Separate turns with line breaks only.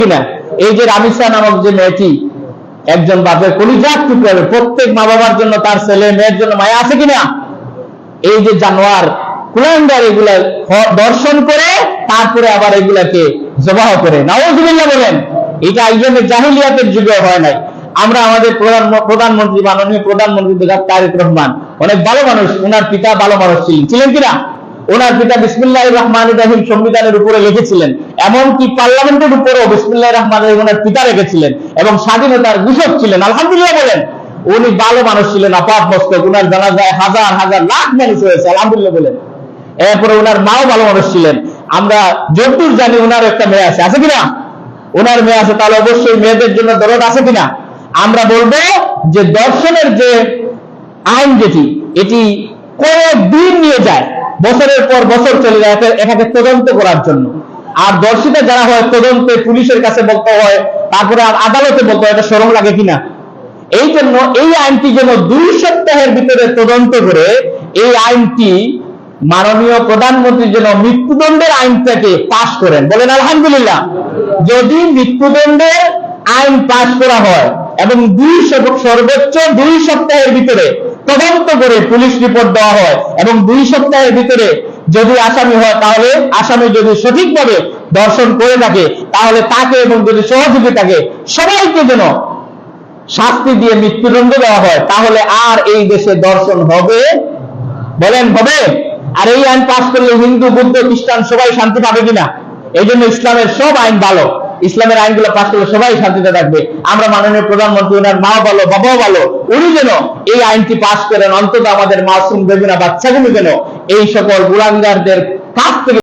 কিনা? এই যে রামিসা নামক যে মেয়েটি, একজন বাপের কলিজার টুকরা, প্রত্যেক মা বাবার জন্য তার ছেলে মেয়ের জন্য মায়া আছে কিনা? এই যে জানোয়ার কুলাঙ্গার এগুলা দর্শন করে তারপরে আবার এগুলাকে জবাহ করে, নাউযুবিল্লাহ বলেন। এটা আইয়ামে জাহিলিয়াতের যুগে হয় নাই। আমরা আমাদের প্রধানমন্ত্রী, মাননীয় প্রধানমন্ত্রী ডক্টর তারেক রহমান অনেক ভালো মানুষ, ওনার পিতা ভালো মানুষ ছিলেন কিনা? ওনার পিতা বিসমিল্লাহির রহমানির রহিম সংবিধানের উপরে লিখেছিলেন, এমনকি পার্লামেন্টের উপরেও বিসমিল্লাহির রহমানির রহিম ওনার পিতা রেখেছিলেন, এবং স্বাধীনতার ঘোষক ছিলেন। আলহামদুলিল্লাহ বলেন। উনি ভালো মানুষ ছিলেন, আপাত মস্তক। ওনার জানাজায় হাজার হাজার লাখ মানুষ হয়েছে, আলহামদুলিল্লাহ বলেন। এরপরে ওনার মাও ভালো মানুষ ছিলেন। আমরা যতদূর জানি ওনার একটা মেয়ে আছে কিনা? ওনার মেয়ে আছে, তাহলে অবশ্যই মেয়েদের জন্য দরদ আছে কিনা? আমরা বলবো যে দর্শনের যে আইন যেটি, এটি কয়েকদিন নিয়ে যায়, বছরের পর বছর চলে যায় এটাকে তদন্ত করার জন্য। আর দর্শিতা যারা হয় তদন্তে পুলিশের কাছে বলতে হয়, তারপরে আদালতে বলতে হয়, এটা শরম লাগে কিনা? এই জন্য এই আইনটি যেন 2 সপ্তাহের ভিতরে তদন্ত করে এই আইনটি মাননীয় প্রধানমন্ত্রী যেন মৃত্যুদণ্ডের আইনটাকে পাশ করেন। বলেন আলহামদুলিল্লাহ। যদি মৃত্যুদণ্ডের আইন পাশ করা হয় এবং সর্বোচ্চ 2 সপ্তাহের ভিতরে তদন্ত করে পুলিশ রিপোর্ট দেওয়া হয়, এবং 2 সপ্তাহের ভিতরে যদি আসামি হয়, তাহলে আসামি যদি সঠিকভাবে দর্শন করে থাকে, তাহলে তাকে এবং যদি সহযোগী থাকে সবাইকে যেন শাস্তি দিয়ে মৃত্যুদণ্ড দেওয়া হয়, তাহলে আর এই দেশে দর্শন হবে? বলেন হবে? আর এই আইন পাশ করলে হিন্দু, বৌদ্ধ, খ্রিস্টান সবাই শান্তি পাবে কিনা? এই জন্য ইসলামের সব আইন ভালো। ইসলামের আইনগুলো পাশ করলে সবাই শান্তিতে থাকবে। আমরা মাননীয় প্রধানমন্ত্রী, ওনার মা ভালো, বাবাও ভালো, উনি যেন এই আইনটি পাশ করেন, অন্তত আমাদের মাসুম বেগুনা বাচ্চাগুলো যেন এই সকল গুলাঙ্গারদের কাছ থেকে